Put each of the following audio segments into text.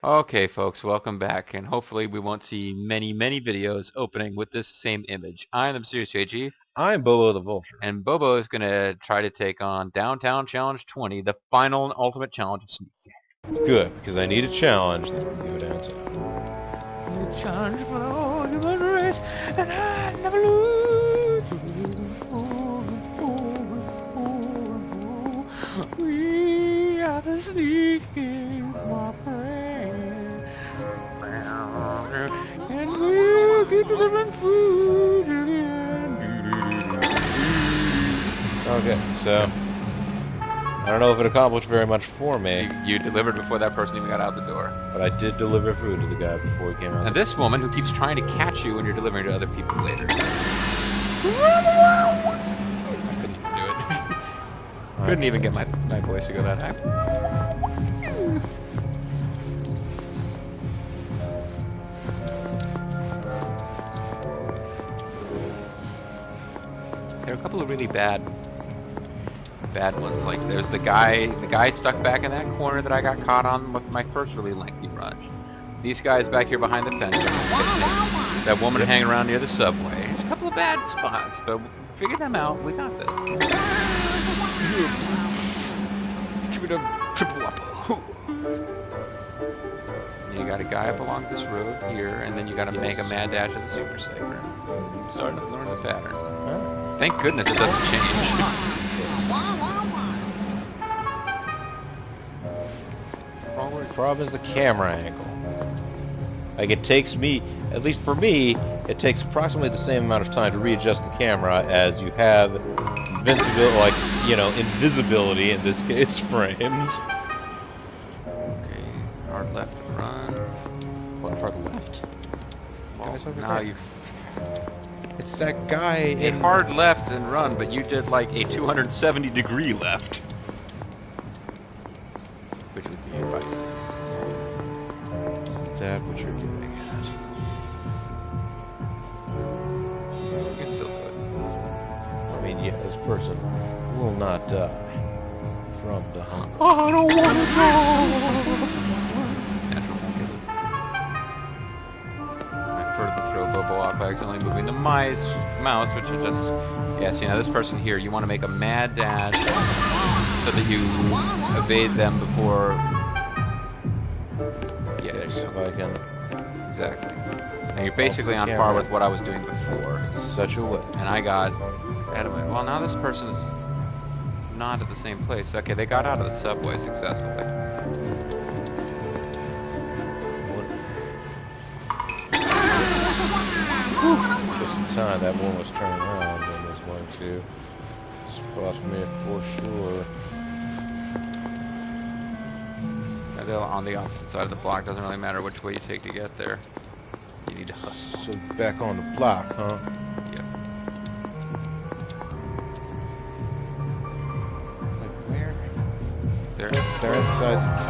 Okay, folks, welcome back, and hopefully we won't see many, many videos opening with this same image. I'm the Mysterious JG, I'm Bobo the Vulture. and Bobo is going to try to take on Downtown Challenge 20, the final and ultimate challenge of Sneak. It's good, because I need a challenge that can go downtown. Challenge for the human race, and I never lose. We are the Sneakies, my friend. And we'll keep delivering food to the end. Okay, so I don't know if it accomplished very much for me, You delivered before that person even got out the door. but I did deliver food to the guy before he came out. And this woman who keeps trying to catch you when you're delivering to other people later. I couldn't even do it. Couldn't even get my voice to go that high. There are a couple of really bad ones. Like there's the guy stuck back in that corner that I got caught on with my first really lengthy run. These guys back here behind the fence. That woman hanging around near the subway. There's a couple of bad spots, but we'll figure them out. We got this. Give me the triple up. You got a guy up along this road here, and then you got to make a mad dash at the Super Saver. I'm starting to learn the pattern. Huh? Thank goodness it doesn't change. The problem is the camera angle. Like, it takes me, at least for me, it takes approximately the same amount of time to readjust the camera as you have invisibility, in this case, frames. Okay, hard left run. What, hard left? Well, Guys over now there. you It's that guy in... hard left and run, but you did like a 270-degree left. Which would be right. Is that what you're getting at? It's still good. I mean, yeah, this person will not die from the hunger. I don't want to die! Natural killers. I prefer to throw Bobo off by accidentally moving the mouse, which is just... Yeah, see, now this person here, you want to make a mad dash so that you evade them before... Yeah, Okay, so if I can... exactly. And you're basically on par with what I was doing before. Such a way. And I got adamant. Well, now this person is not at the same place. Okay, they got out of the subway successfully. Just in time, that one was turning around and was going to spot me for sure. And they're on the opposite side of the block. Doesn't really matter which way you take to get there. You need to hustle. So back on the block, huh? Yep. Like where? There. They're inside.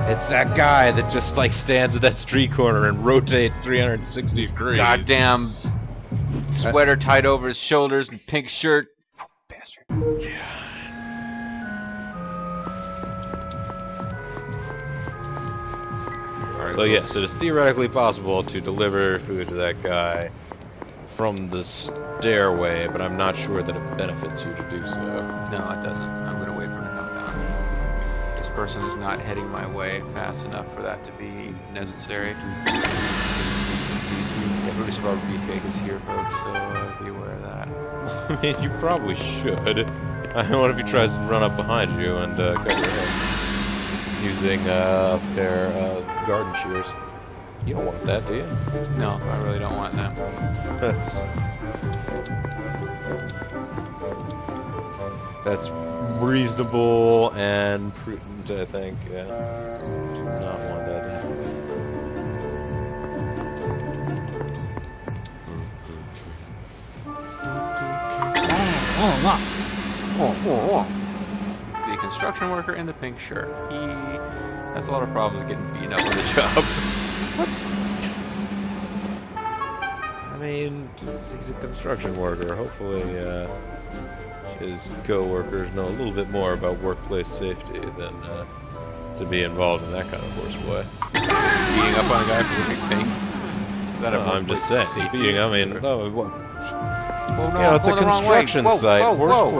It's that guy that just like stands at that street corner and rotates 360 degrees. Goddamn sweater tied over his shoulders and pink shirt. Bastard. So yes, it is theoretically possible to deliver food to that guy from the stairway, but I'm not sure that it benefits you to do so. No, it doesn't. I'm going to wait for him to come down. This person is not heading my way fast enough for that to be necessary. Yeah, Brutus Rubber Beefcake is here, folks, so be aware of that. I mean, you probably should. I what if he tries to run up behind you and cut your head using their garden shears? You don't want that, do you? No, I really don't want that. That's reasonable and prudent, I think. Do not want that to happen. The construction worker in the pink shirt. He has a lot of problems getting beaten up on the job. I mean, he's a construction worker. Hopefully, his co-workers know a little bit more about workplace safety than to be involved in that kind of horseplay. up on a guy for wearing pink? Is that a I'm just workplace saying. safety Being, I issue? mean, no, what? Well, no, You know, I'm it's a going the wrong way. construction Whoa, site. whoa, whoa.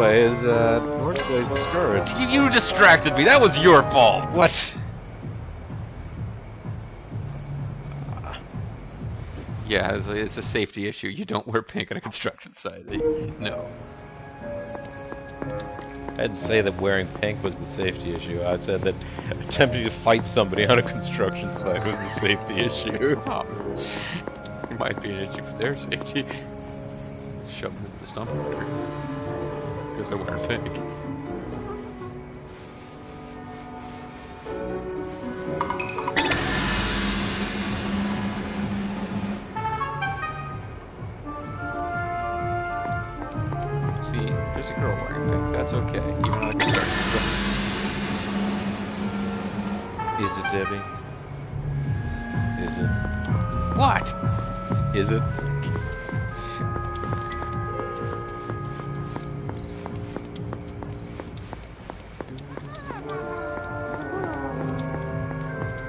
Horseplay is discouraged. You distracted me. That was your fault. What? Yeah, it's a safety issue. You don't wear pink on a construction site. No. I didn't say that wearing pink was the safety issue. I said that attempting to fight somebody on a construction site was the safety issue. Oh. It might be an issue for their safety. Shove them into the stump because they're wearing pink. See, there's a girl wearing pink. That's okay. Even on a construction site. Is it, Debbie? Is it? What? Is it?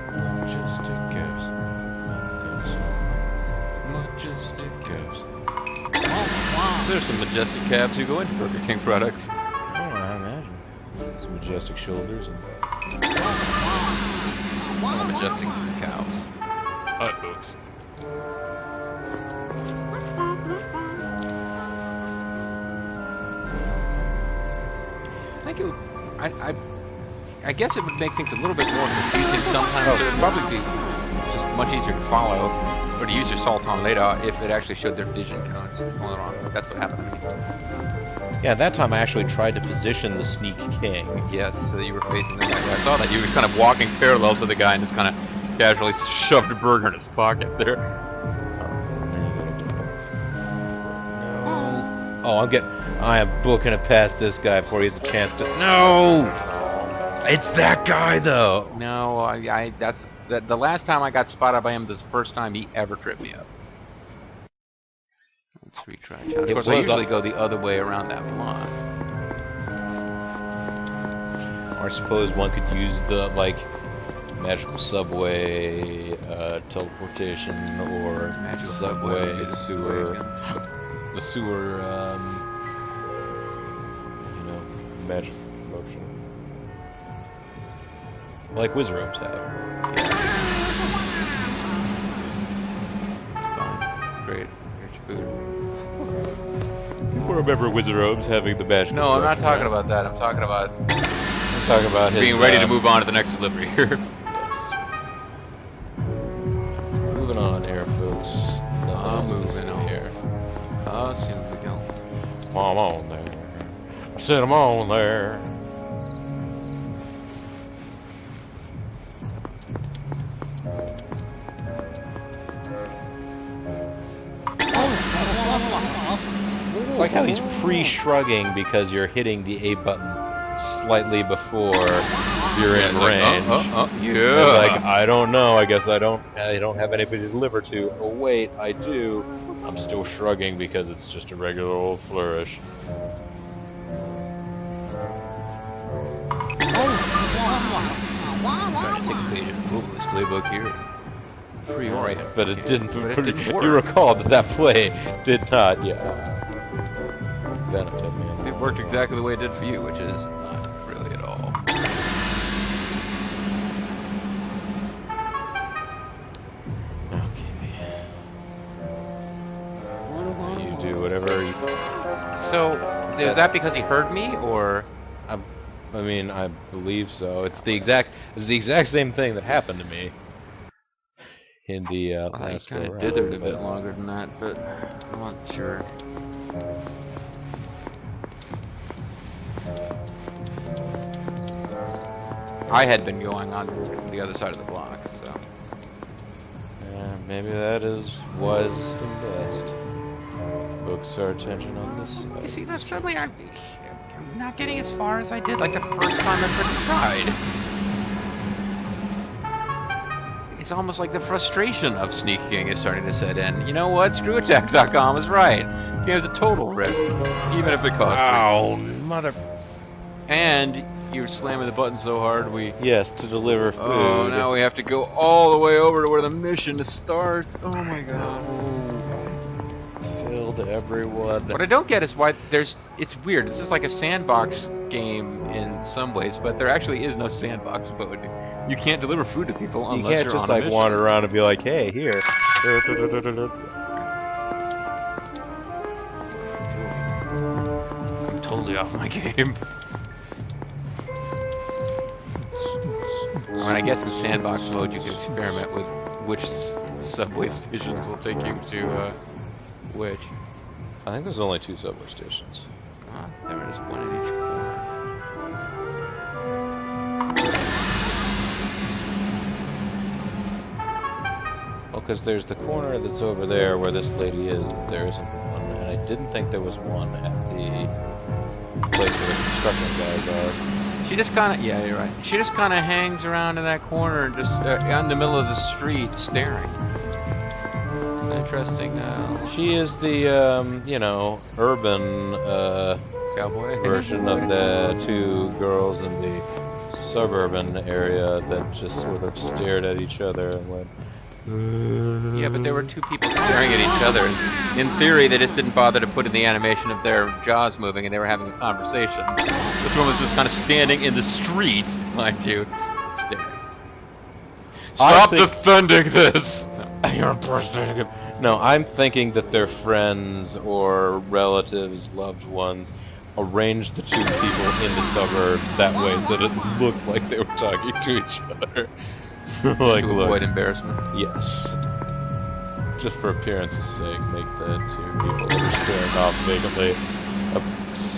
Majestic calves. Majestic calves. There's some majestic calves who go into Burger King products. Oh, I imagine. Some majestic shoulders and Majestic cows. Hot dogs. I think it would, I guess it would make things a little bit more confusing sometimes. It would probably be just much easier to follow or to use your salt on later if it actually showed their vision codes going wrong. That's what happened to me. yeah, that time I actually tried to position the Sneak King. Yes, so that you were facing them that way. I saw that you were kind of walking parallel to the guy and just kind of casually shoved a burger in his pocket there. Oh, I am booking it past this guy before he has a chance to. No, it's that guy though. No, the last time I got spotted by him was the first time he ever tripped me up. Let's retry. Of It course, I was usually up- go the other way around that block. Or I suppose one could use the magical subway teleportation or Magical subway subway, sewer, the sewer. magic motion, like Wizardrobes have. Fine, great. Here's your food. I remember Wizardrobes having the magic. No, I'm not talking about that. I'm talking about his, being ready to move on to the next delivery here. Yes. Moving on here, folks. Moving on here. Soon we go. Come on there. Sit 'em on there. Like how he's pre-shrugging because you're hitting the A button slightly before you're in range. Yeah. It's like, I don't know, I guess I don't have anybody to deliver to. Oh wait, I do. I'm still shrugging because it's just a regular old flourish. Trying to take a page of this playbook here. Pre-orient. But it didn't. But it didn't work. You recall that play did not, benefit me. It worked exactly the way it did for you, which is not really at all. Okay. You do whatever you... So, is that because he heard me, or? I mean, I believe so. It's the exact same thing that happened to me in the I last kind go of around, dithered a but- bit longer than that, but I'm not sure. I had been going on the other side of the block, so. Yeah, maybe that is wisest and best. Focus our attention on this side. You see, that's suddenly I'm not getting as far as I did like the first time I first tried. It's almost like the frustration of sneaking is starting to set in. You know what? ScrewAttack.com is right. This game is a total rip, even if it costs. Ow, mother... And you're slamming the button so hard Yes, to deliver food. Oh, now we have to go all the way over to where the mission starts. Oh my god. Killed everyone. What I don't get is why it's weird. This is like a sandbox game in some ways, but there actually is no sandbox mode. You can't deliver food to people You unless can't you're just on a like mission. wander around and be like, hey, here. I'm totally off my game. I mean, I guess in sandbox mode you can experiment with which subway stations will take you to which. I think there's only 2 subway stations. There is one in each corner. Well, because there's the corner that's over there where this lady is. There isn't one, and I didn't think there was one at the place where the construction guys are. She just kind of, yeah, you're right. She just kind of hangs around in that corner and just in the middle of the street staring. It's interesting. She is the, you know, urban Cowboy version of the 2 girls in the suburban area that just sort of stared at each other and went, Yeah, but there were 2 people staring at each other. In theory, they just didn't bother to put in the animation of their jaws moving, and they were having a conversation. This one was just kind of standing in the street, mind you, staring. Stop defending this! You're impersonating him. No, I'm thinking that their friends or relatives, loved ones, arranged the 2 people in the suburbs that way so that it looked like they were talking to each other. Like, To avoid embarrassment. Yes. Just for appearance's sake, make the 2 people that are staring off vacantly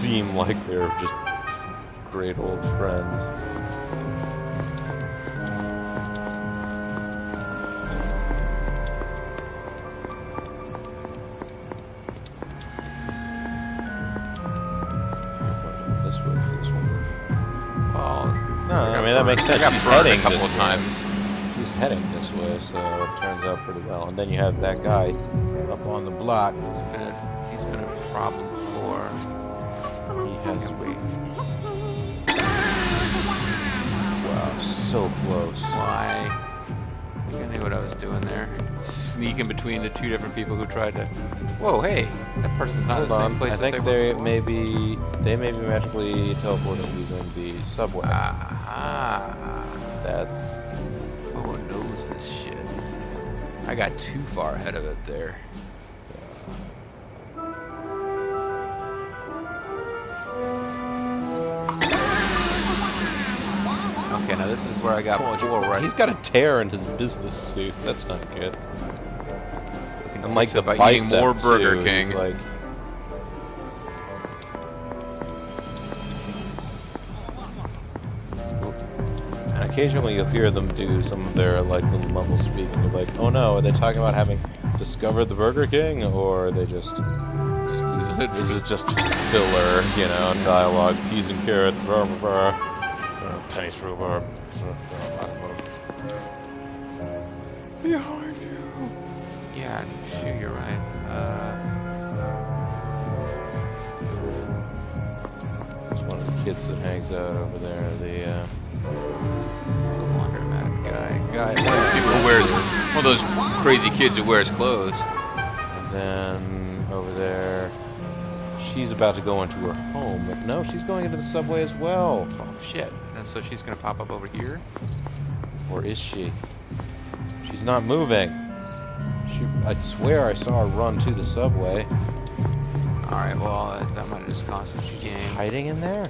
seem like they're just great old friends. This way for this one. Oh, No, I mean that makes sense. I got She's burned heading a couple this of way. times. She's heading this way, so it turns out pretty well. And then you have that guy up on the block. He's been a problem before. He has. Wait. Wow, so close. Why? I think I knew what I was doing there. Sneaking between the 2 different people who tried to... Whoa, hey! That person's not in Hold the same on. place I that think they they were before. may be magically teleported using the subway. Aha! That's. Who knows this shit? I got too far ahead of it there. Okay, now this is where I got before, right? He's got a tear in his business suit. That's not good. And like the about eating bicep, more Burger too, King. he's like. And occasionally you'll hear them do some of their like little mumble speak, and you're like, oh no, are they talking about having discovered the Burger King, or are they just using it? Is it just filler, you know, dialogue, peas and carrots, blah blah blah, pennies rhubarb. Behind you. Yeah, sure, you're right. It's one of the kids that hangs out over there. The laundromat guy. One of those people who wears, one of those crazy kids who wears clothes. and then over there, she's about to go into her home. But no, she's going into the subway as well. Oh shit! And so she's gonna pop up over here. Or is she? She's not moving. I swear I saw her run to the subway. All right. Well, that might have just cost us a game. Hiding in there?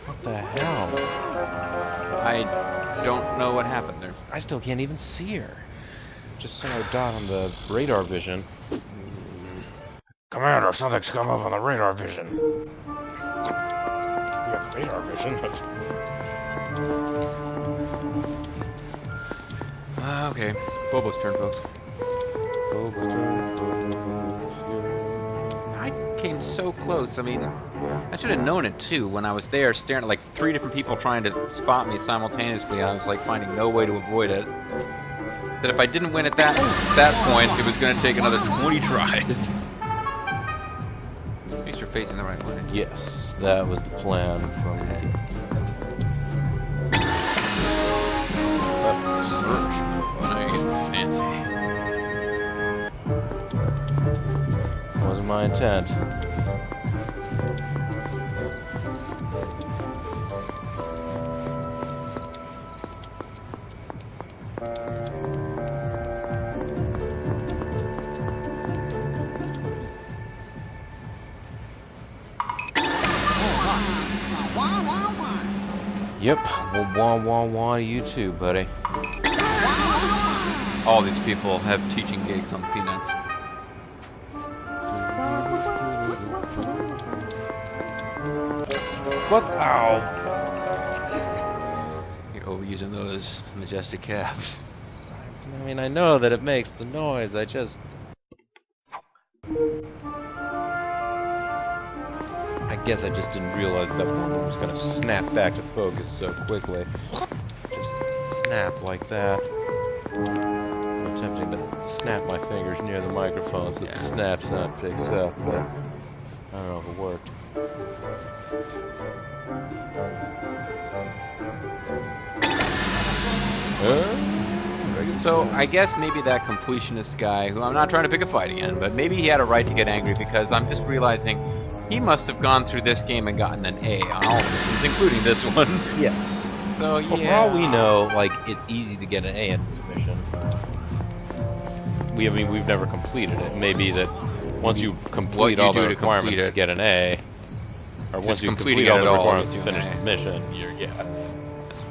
What the hell? I don't know what happened there. I still can't even see her. Just saw a dot on the radar vision. Commander, something's come up on the radar vision. You got radar vision? Okay. Bobo's turn, folks. I came so close. I mean, I should have known it too when I was there staring at like 3 different people trying to spot me simultaneously, and I was like finding no way to avoid it. That if I didn't win at that point, it was going to take another 20 tries. At least you're facing the right way. Yes, That was the plan from the Fancy. wasn't my intent. Yep, well, wah wah wah, you too, buddy. All these people have teaching gigs on Peanuts. What? Ow! You're overusing those majestic calves. I mean, I know that it makes the noise, I just... I guess I just didn't realize that one was gonna snap back to focus so quickly. Just snap like that. I'm attempting to snap my fingers near the microphone so the snap sound picks up, but I don't know if it worked. So I guess maybe that completionist guy, who I'm not trying to pick a fight again, but maybe he had a right to get angry because I'm just realizing he must have gone through this game and gotten an A on all missions, including this one. Yes. So yeah. Well, for all we know, like, it's easy to get an A in this mission. We've never completed it. Maybe that once you complete all the requirements to get an A, or once you complete all the requirements to finish the mission, yeah.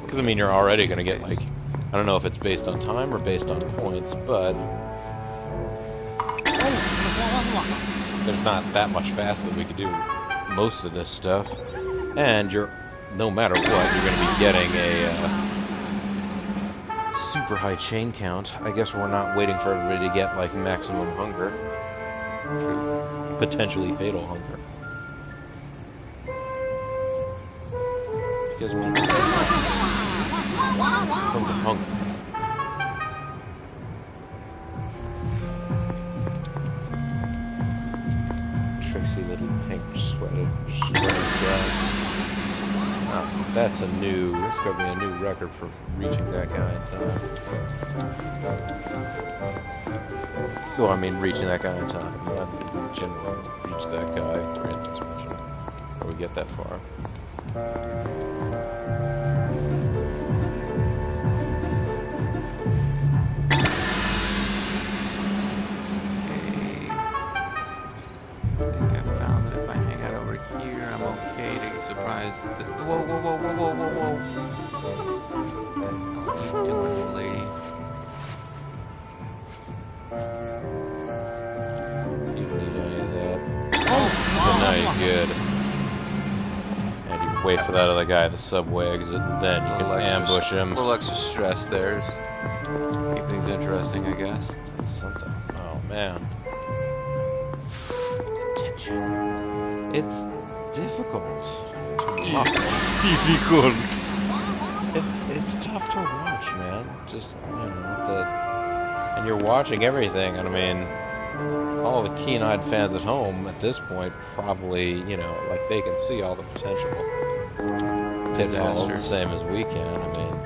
Because I mean, you're already going to get, like, I don't know if it's based on time or based on points, but there's not that much faster that we could do most of this stuff. And no matter what, you're going to be getting a super high chain count. I guess we're not waiting for everybody to get, like, maximum hunger. Potentially fatal hunger. Because we from the hunger. Tracy little pink sweater dress. Oh, that's a new, this is going to be a new record for reaching that guy in time. Well, I mean reaching that guy in time, not generally reach that guy during this mission, or we get that far. Whoa, whoa, whoa, whoa, whoa, whoa, whoa. What are you doing, lady? You don't need any of that. Oh, now you're good. And you wait for that other guy at the subway exit, and then you can ambush him. A little extra stress there. Keep things interesting, I guess. Something. Oh, man. It's difficult. Difficult. It's tough to watch, man. Just, you know, and you're watching everything, and I mean, all the keen-eyed fans at home at this point probably, you know, like, they can see all the potential pitfalls the same as we can. I mean,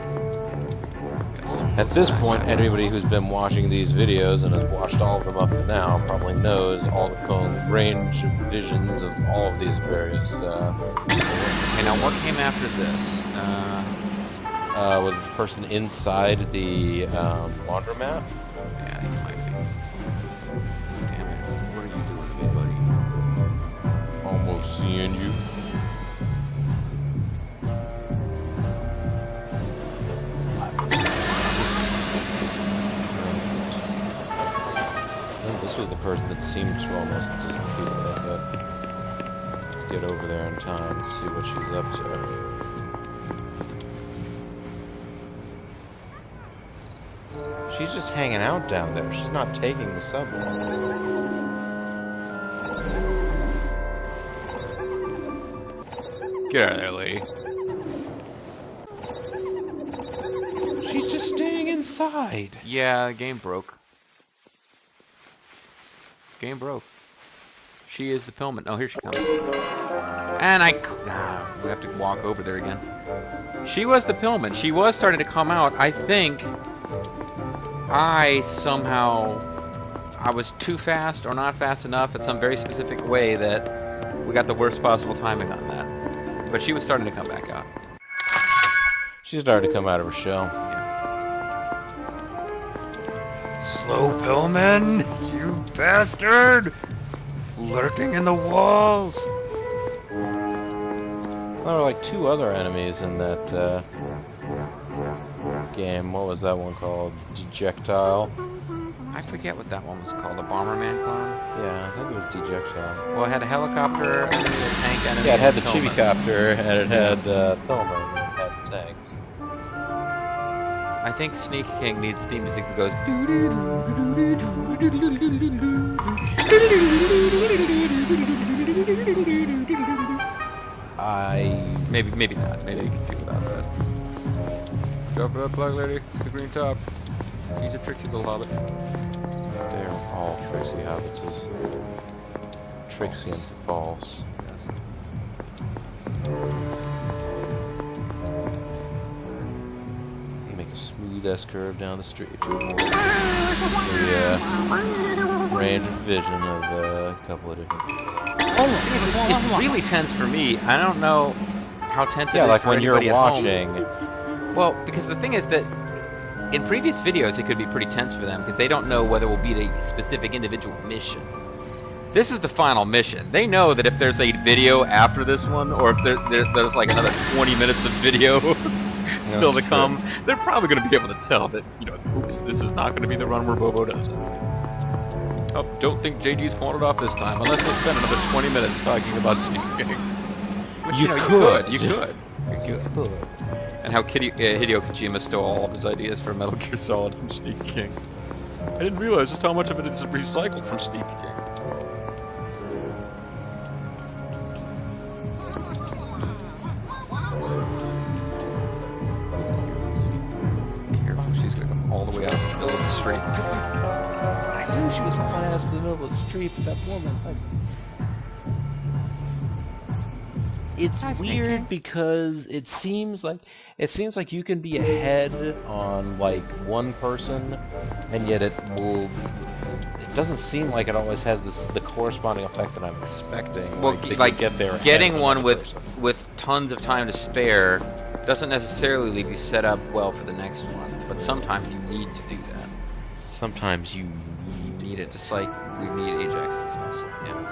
at this point, anybody who's been watching these videos and has watched all of them up to now probably knows all the range of visions of all of these various, Okay, now what came after this? was the person inside the, laundromat? Yeah, he might be. Damn it. What are you doing to me, buddy? Almost seeing you. This was the person that seemed to almost disappear, but let's get over there in time and see what she's up to. She's just hanging out down there. She's not taking the subway. Get out of there, lady. She's just staying inside. Yeah, the game broke. Game broke. She is the Pillman. Oh, here she comes. And we have to walk over there again. She was the Pillman. She was starting to come out. I think I was too fast or not fast enough in some very specific way that we got the worst possible timing on that. But she was starting to come back out. She started to come out of her shell. Slow Pillman, you bastard! Lurking in the walls! There were like 2 other enemies in that game. What was that one called? Dejectile? I forget what that one was called. A Bomberman clone? Yeah, I think it was Dejectile. Well, it had a helicopter, enemy, a tank enemy. Yeah, it had the Pillman. Chibi-copter, and it had Pillman, and it had tanks. I think Sneak King needs theme music that goes... Maybe not. Maybe you can do without that. Drop it up, Black Lady. The green top. He's a tricksy little hobbit. They're all Trixie Hobbitses. Trixie and false. You make a smooth S-curve down the street to avoid the range of vision of a couple of different... It's really tense for me. I don't know how tense it is like for when you're anybody at home. watching. Well, because the thing is that in previous videos it could be pretty tense for them because they don't know whether it will be the specific individual mission. This is the final mission. They know that if there's a video after this one, or if there's like another 20 minutes of video still to come, they're probably going to be able to tell that, you know, oops, this is not going to be the run where Bobo does it. Oh, don't think JG's pulling it off this time, unless they spend another 20 minutes talking about Sneak King. Which, you could. And how Hideo Kojima stole all of his ideas for Metal Gear Solid from Sneak King. I didn't realize just how much of it is recycled from Sneak King. Careful, she's gonna come all the way out in the middle of the street. I knew she was hauling ass in the middle of the street, but that woman... It's weird because it seems like you can be ahead on like one person, and yet it doesn't seem like it always has the corresponding effect that I'm expecting. Well, like get there getting one with tons of time to spare doesn't necessarily be set up well for the next one, but sometimes you need to do that. Sometimes you need it, just like we need Ajax's muscle. Yeah.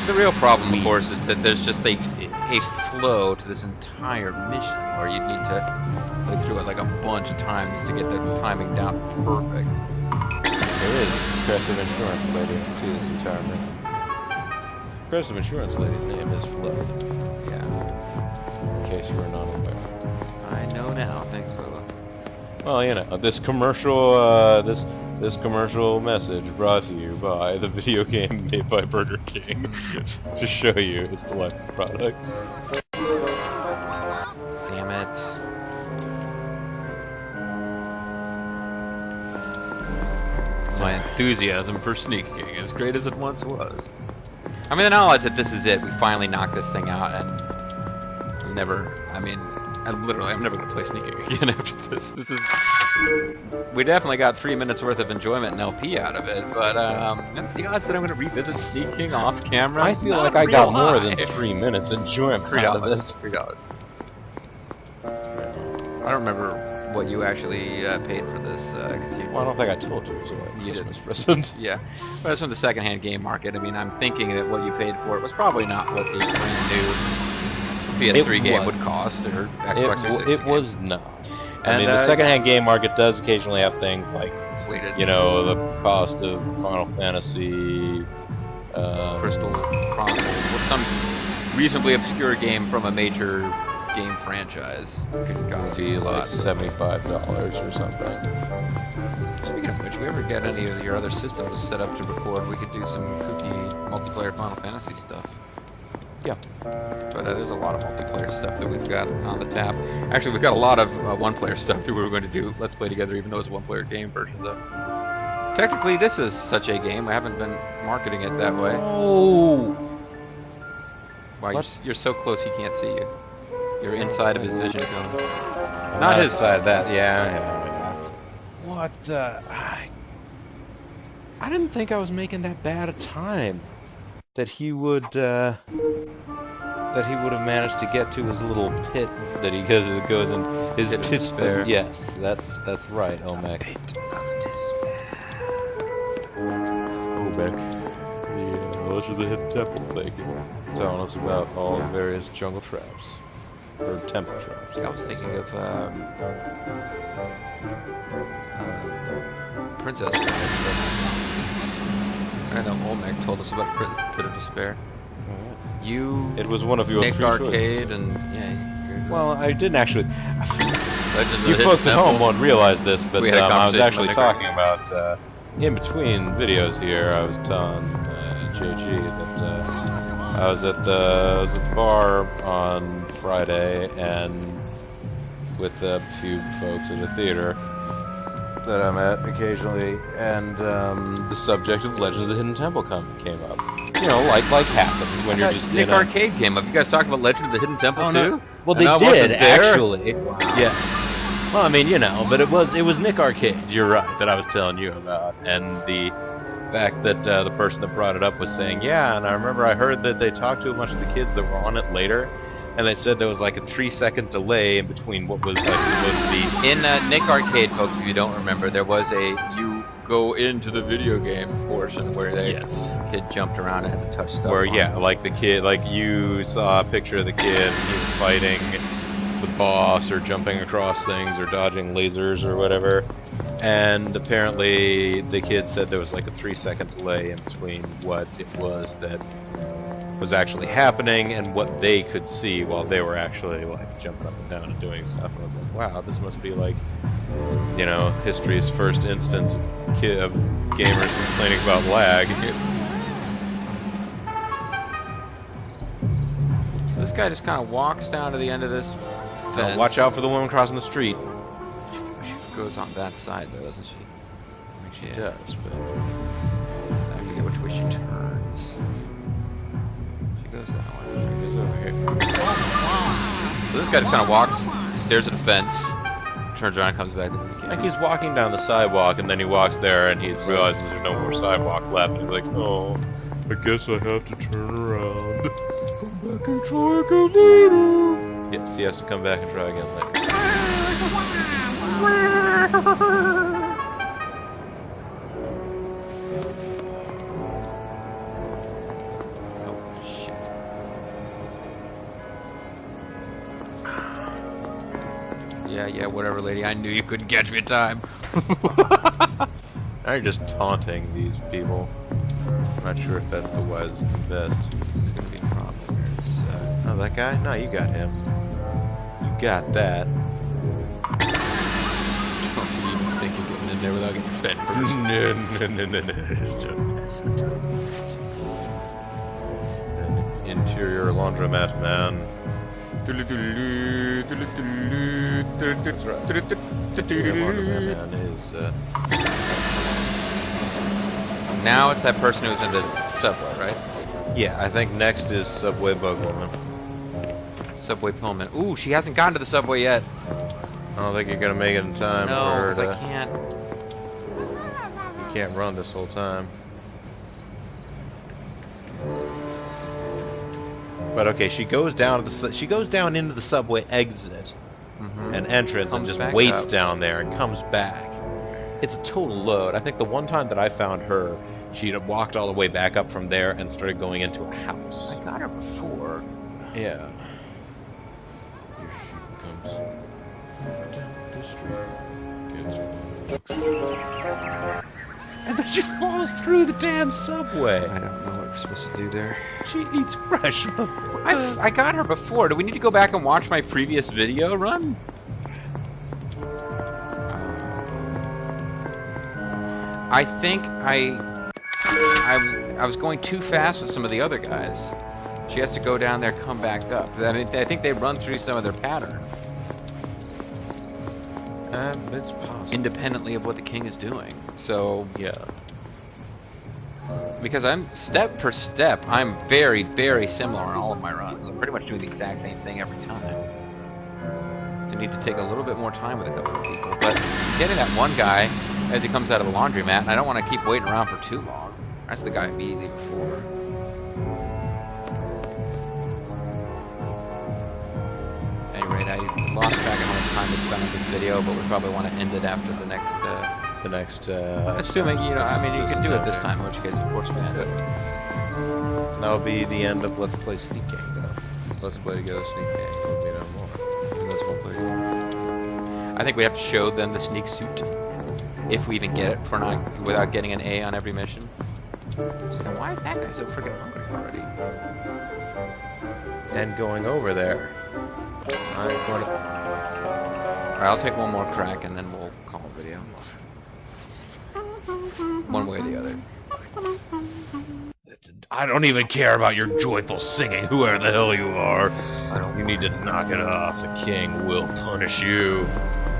The real problem, of course, is that there's just a flow to this entire mission, where you need to go through it like a bunch of times to get the timing down perfect. There is Progressive Insurance Lady to this entire mission. Progressive Insurance Lady's name is Flo. Yeah. In case you were not aware. I know now. Thanks, Bobo. Well, you know, this commercial, this commercial message brought to you by the video game made by Burger King to show you its delightful products. Damn it. My enthusiasm for Sneak King, as great as it once was. I mean, the knowledge that this is it, we finally knocked this thing out, and I'm never going to play Sneak King again after this. We definitely got 3 minutes worth of enjoyment and LP out of it, but the odds that I'm going to revisit Sneak King off camera, I feel like I got more than 3 minutes enjoyment out of this. $3. I don't remember what you actually paid for this. Well, I don't think I told you, so you didn't. Present. Yeah, but it's from the secondhand game market. I mean, I'm thinking that what you paid for it was probably not what the brand new PS3 game would cost, or Xbox 360 It was not. I mean, the secondhand game market does occasionally have things like, you know, the cost of Final Fantasy, Crystal Chronicles, or some reasonably obscure game from a major game franchise. Could cost you a lot. $75 or something. Speaking of which, if we ever get any of your other systems set up to record, we could do some kooky multiplayer Final Fantasy stuff. Yeah. But there's a lot of multiplayer stuff that we've got on the tap. Actually, we've got a lot of one-player stuff that we were going to do Let's Play together, even though it's one-player game versions of. Technically, this is such a game. I haven't been marketing it that way. Oh! Wow, What? you're so close he can't see you. You're inside of his vision cone. Not his side, that. Yeah. What the... I didn't think I was making that bad a time. That he would have managed to get to his little pit that he goes in his Pit of pit despair. Yes, that's right, Olmec. Olmec. The Legend of the Hidden Temple thing, telling us about all the various jungle traps or temple traps. I was thinking of Princess. I know Olmec told us about Pit of Despair. You, It was one of your Nick three choices. Arcade, and yeah. Well, I didn't actually. Legend of the You Hidden folks at Temple. home won't realize this, but We had a I was conversation actually with talking about, in between videos here, I was telling JG that I was at the bar on Friday and with a few folks at a theater that I'm at occasionally, and the subject of Legend of the Hidden Temple came up. You know, like happens when you're just Nick in a... Arcade came up. You guys talking about Legend of the Hidden Temple too? No. Well, And I they wasn't did there? actually. Yes. Well, I mean, you know, but it was Nick Arcade. You're right, that I was telling you about, and the fact that the person that brought it up was saying, yeah, and I remember I heard that they talked to a bunch of the kids that were on it later, and they said there was like a 3-second delay in between what was like supposed to be. In Nick Arcade, folks, if you don't remember, there was you go into the video game portion where the kid jumped around and had to touch stuff. Where, on yeah, it. like the kid, like you saw a picture of the kid, and he was fighting the boss, or jumping across things, or dodging lasers, or whatever. And apparently the kid said there was like a 3-second delay in between what it was that was actually happening and what they could see while they were actually like jumping up and down and doing stuff. And I was like, wow, this must be like, you know, history's first instance of gamers complaining about lag. So this guy just kind of walks down to the end of this fence. Watch out for the woman crossing the street. She goes on that side, though, doesn't she? I think she Yeah. does, but... I forget which way she turns. She goes that way. So this guy just kind of walks, stares at the fence, turns around, comes back to the Like he's walking down the sidewalk, and then he walks there, and he realizes there's no more sidewalk left, and he's like, oh, I guess I have to turn around. Come back and try again later. Yes, he has to come back and try again later. Oh, shit. Yeah, whatever, lady. I knew you couldn't catch me in time. Now you're just taunting these people. I'm not sure if that's the wisest and best. This is going to be a problem. Oh, that guy? No, you got him. You got that. Don't you even think you're getting in there without getting fed first? No. An interior laundromat man. Laundromat man is, Now it's that person who's in the subway, right? yeah, I think next is Subway Bugwoman. Subway Pullman. Ooh, she hasn't gotten to the subway yet. I don't think you're gonna make it in time for No, her 'cause to... I can't. You can't run this whole time. But okay, she goes down to she goes down into the subway exit and entrance Comes and just back waits up. down there and comes back. It's a total load. I think the one time that I found her, she'd have walked all the way back up from there and started going into a house. I got her before. Yeah. Here she comes down the street. And then she falls through the damn subway. I don't know what we're supposed to do there. She eats fresh. I got her before. Do we need to go back and watch my previous video run? I think I was going too fast with some of the other guys. She has to go down there, come back up. I mean, I think they run through some of their pattern It's possible. independently of what the king is doing. So Yeah. Because I'm step per step, I'm very, very similar on all of my runs. I'm pretty much doing the exact same thing every time. So I need to take a little bit more time with a couple of people. But getting that one guy as he comes out of the laundromat, and I don't want to keep waiting around for too long. That's the guy immediately before. Anyway, I lost track of how much time we spent on this video, but we probably want to end it after the next. Assuming, you know, I mean, you can do it this time, in which case, of course, we end it. That'll be the end of Let's Play Sneak Gang, though. Let's Play Together Sneak Gang. There'll be no more. And that's one place. I think we have to show them the sneak suit, if we even get it, for not without getting an A on every mission. So now why is that guy so freaking hungry already? And going over there. I'm going to... Alright, I'll take one more crack and then we'll call a video. One way or the other. I don't even care about your joyful singing, whoever the hell you are. You need to knock it off. The king will punish you.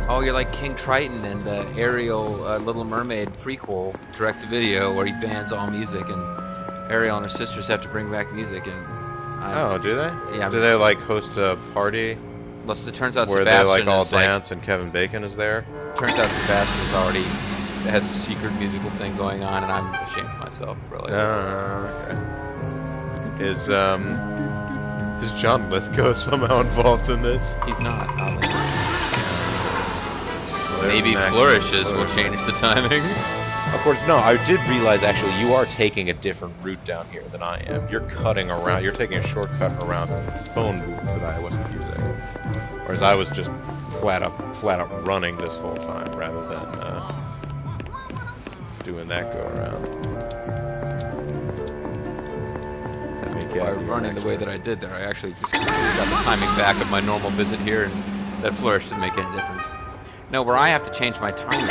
Oh, you're like King Triton in the Ariel Little Mermaid prequel direct-to-video where he bans all music and Ariel and her sisters have to bring back music and... Oh, do they? Yeah. Do they like host a party? Well, it turns out where Sebastian they like all is, dance and Kevin Bacon is there? Turns out Sebastian is already has a secret musical thing going on, and I'm ashamed of myself, really. Is John Lithgow somehow involved in this? He's not. Well, maybe Flourishes will change the timing. Of course, no, I did realize actually you are taking a different route down here than I am. You're cutting around, you're taking a shortcut around the phone booths that I wasn't using. Whereas I was just flat out running this whole time rather than doing that go around. By running the way that I did there, I actually just got the timing back of my normal visit here, and that flourish didn't make any difference. No, where I have to change my timing is,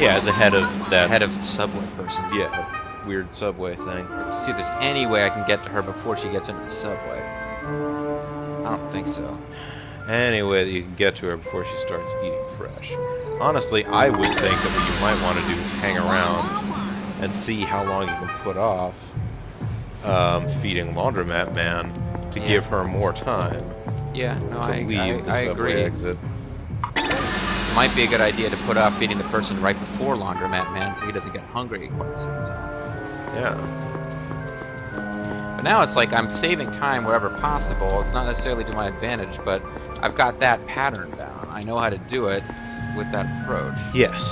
yeah, as a head of that... Head of the subway person. Yeah, weird subway thing. See if there's any way I can get to her before she gets into the subway. I don't think so. Any way that you can get to her before she starts eating fresh. Honestly, I would think that what you might want to do is hang around and see how long you can put off feeding Laundromat Man to give her more time. Yeah, no, I agree. Exit. It might be a good idea to put off feeding the person right before Laundromat Man so he doesn't get hungry quite the same time. Yeah. But now it's like I'm saving time wherever possible. It's not necessarily to my advantage, but I've got that pattern down. I know how to do it with that approach. Yes.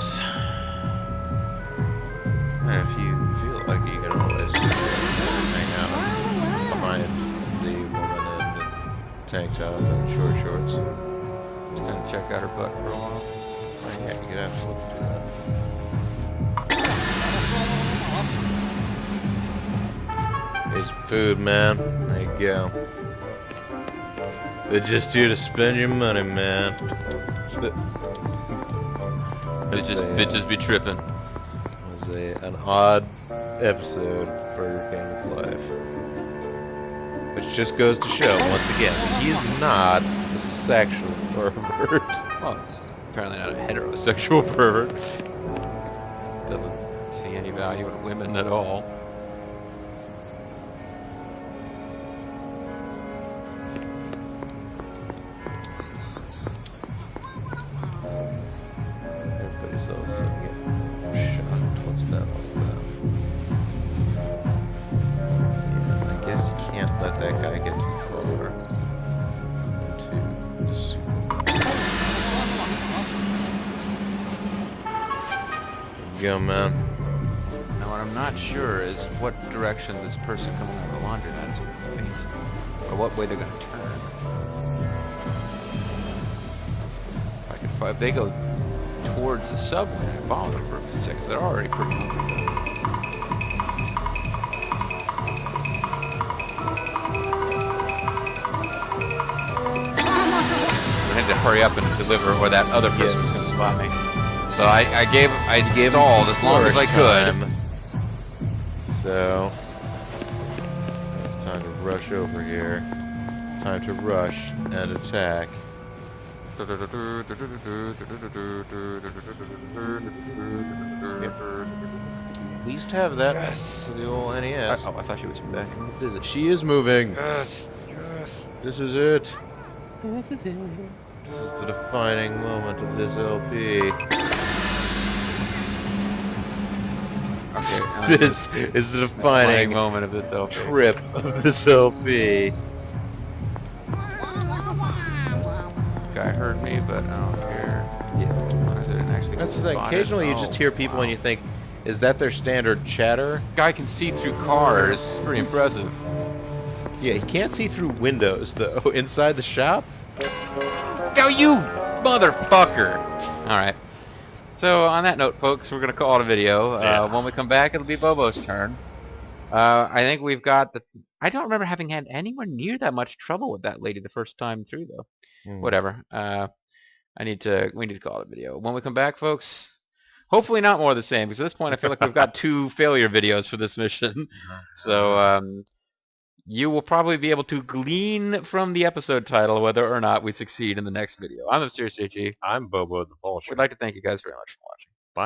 And if you feel like you can always hang out behind the woman in the tank top and short shorts. Just gonna check out her butt for a while. Yeah, you could absolutely do that. Here's food, man. There you go. They're just here to spend your money, man. Bitches be tripping. It was an odd episode of Burger King's life. Which just goes to show, once again, that he is not a sexual pervert. Well, it's apparently not a heterosexual pervert. Doesn't see any value in women at all. Everybody's also getting shocked. What's that all about? Yeah, I guess you can't let that guy get too far into the soup. There you go, man. Now what I'm not sure is what direction this person coming out of the laundromat's facing, or what way they're going to turn. If they go towards the subway, I follow them for 6. They're already pretty hungry. I need to hurry up and deliver, or that other person was going to spot me. So I gave it all as long as I could. So it's time to rush over here. It's time to rush and attack. Yep. We used to have that the old NES. Oh, I thought she was back. What is it? She is moving. Yes. This is it. This is it. This is the defining moment of this LP. Okay. This is the defining moment of this LP. trip of this LP. Guy heard me, but I don't care. Yeah. I didn't actually That's get the thing. spotted. Occasionally you just hear people and you think, is that their standard chatter? Guy can see through cars. It's pretty impressive. Yeah, he can't see through windows, though. Inside the shop? Go you motherfucker! Alright. So, on that note, folks, we're going to call it a video. Yeah. When we come back, it'll be Bobo's turn. I think we've got the... I don't remember having had anywhere near that much trouble with that lady the first time through, though. Whatever. We need to call it a video. When we come back, folks, hopefully not more of the same, because at this point I feel like we've got 2 failure videos for this mission. So, you will probably be able to glean from the episode title whether or not we succeed in the next video. I'm the Mysterious JG. I'm Bobo the Vulture. We'd like to thank you guys very much for watching.